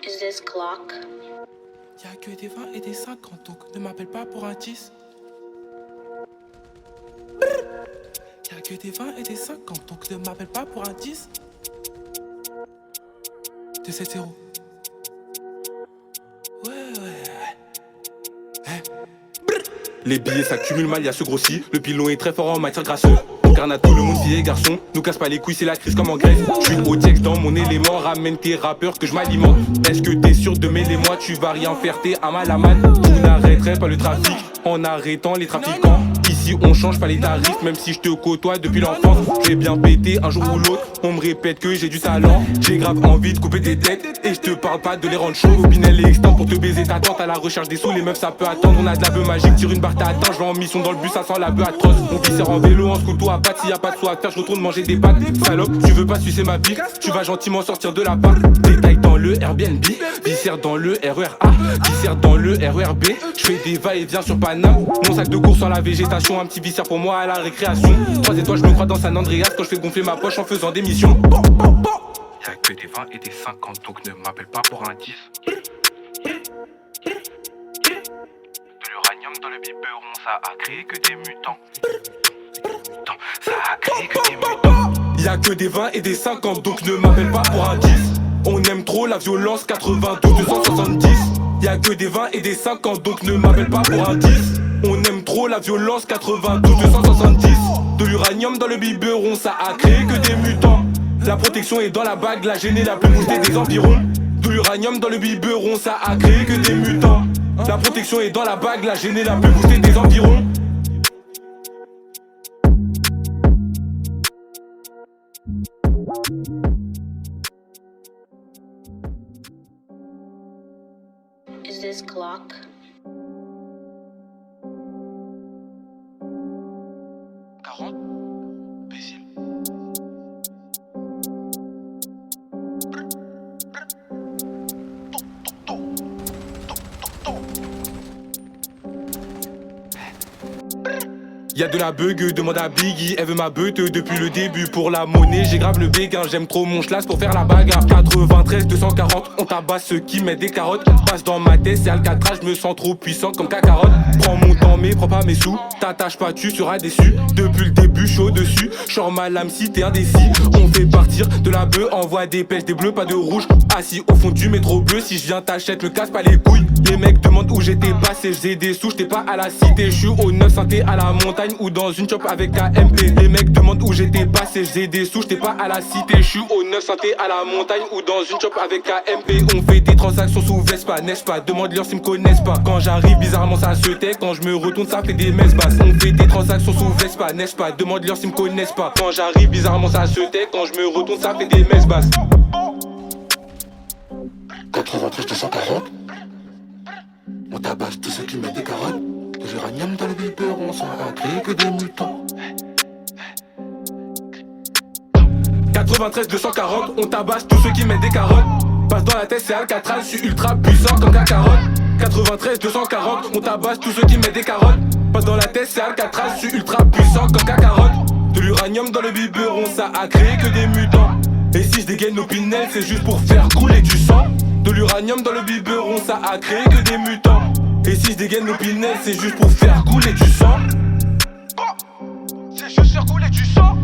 Is this clock? Y'a que des 20 et des 50, donc ne m'appelle pas pour un 10. Y'a que des 20 et des 50, donc ne m'appelle pas pour un 10. 2-7-0. Ouais. Les billets s'accumulent mal, y'a ce grossi. Le pilon est très fort en matière grasseuse. On carne à tout le monde, filles et garçons. Nous casse pas les couilles, c'est la crise comme en Grèce. Je suis au texte dans mon élément. Ramène tes rappeurs que je m'alimente. Est-ce que t'es sûr de mêler moi? Tu vas rien faire, t'es un malaman. Vous n'arrêterez pas le trafic en arrêtant les trafiquants. Ici on change pas les tarifs, même si je te côtoie depuis l'enfance. Je vais bien péter un jour ou l'autre. On me répète que j'ai du talent. J'ai grave envie de couper des têtes. Et je te parle pas de les rendre chauds. Pinel et extend pour te baiser ta tante. À la recherche des sous, les meufs ça peut attendre. On a de la bœuf magique, tire une barre t'attends. Je vais en mission dans le bus, ça sent la bœuf atroce. On viscère en vélo, en scooter à pattes. S'il y a pas de sous à faire, je retourne manger des pâtes. Salope, tu veux pas sucer ma bite? Tu vas gentiment sortir de la part. Détail dans le Airbnb, viscère dans le RERA, viscère dans le RERB. Je fais des va-et-vient sur Paname. Mon sac de course sans la végétation, un petit viscère pour moi à la récréation. 3 étoiles, je me crois dans San Andreas quand je fais gonfler ma poche en faisant des missions. Y'a que des 20 et des 50, donc ne m'appelle pas pour un 10. De l'uranium dans le biberon, ça a créé que des mutants. Ça a créé que des mutants. Y'a que des 20 et des 50, donc ne m'appelle pas pour un 10. On aime trop la violence, 92, 270. Y'a que des 20 et des 50, donc ne m'appelle pas pour un 10. On aime trop la violence, 92, 270. De l'uranium dans le biberon, ça a créé que des mutants. La protection est dans la bague, la gênée la plus boostée des environs. De l'uranium dans le biberon, ça a créé que des mutants. La protection est dans la bague, la gênée la plus boostée des environs. Is this clock? Y'a de la bug, demande à Biggie, elle veut ma beute depuis le début. Pour la monnaie, j'ai grave le béguin, j'aime trop mon schlass pour faire la bagarre. 93, 240, on tabasse ceux qui mettent des carottes. Passe dans ma tête, c'est Alcatraz, je me sens trop puissant comme Kakarot. Prends mon temps mais prends pas mes sous, t'attaches pas, tu seras déçu. Depuis le début, chaud dessus, j'sors ma lame si t'es indécis. On fait partir de la bœuf, envoie des pêches, des bleus, pas de rouge. Assis au fond du métro bleu, si je viens t'achète, me casse pas les couilles. Les mecs demandent où j'étais passé, j'faisais des sous, j'étais pas à la cité. J'suis au 9 synthé à la montagne ou dans une chop avec KMP. Les mecs demandent où j'étais passé, j'faisais des sous, j'étais pas à la cité. J'suis au 9 synthé à la montagne ou dans une chop avec KMP. On fait des transactions sous Vespa, n'est-ce pas? Demande-leur s'ils me connaissent pas. Quand j'arrive bizarrement ça se tait, quand je me retourne ça fait des messes basses. On fait des transactions sous Vespa, n'est-ce pas? Demande-leur s'ils me connaissent pas. Quand j'arrive bizarrement ça se tait, quand je me retourne ça fait des messes basses. 93 240. On tabasse tous ceux qui mettent des carottes. De l'uranium dans le biberon, ça a créé que des mutants. 93 240, on tabasse tous ceux qui mettent des carottes. Passe dans la tête, c'est Alcatraz, je suis ultra puissant comme Kakarot. 93 240, on tabasse tous ceux qui mettent des carottes. Passe dans la tête, c'est Alcatraz, je suis ultra puissant comme Kakarot. De l'uranium dans le biberon, ça a créé que des mutants. Et si je dégaine nos pinels, c'est juste pour faire couler du sang. De l'uranium dans le biberon, ça a créé que des mutants. Et si je dégaine nos pinels, c'est juste pour faire couler du sang. C'est juste faire couler du sang.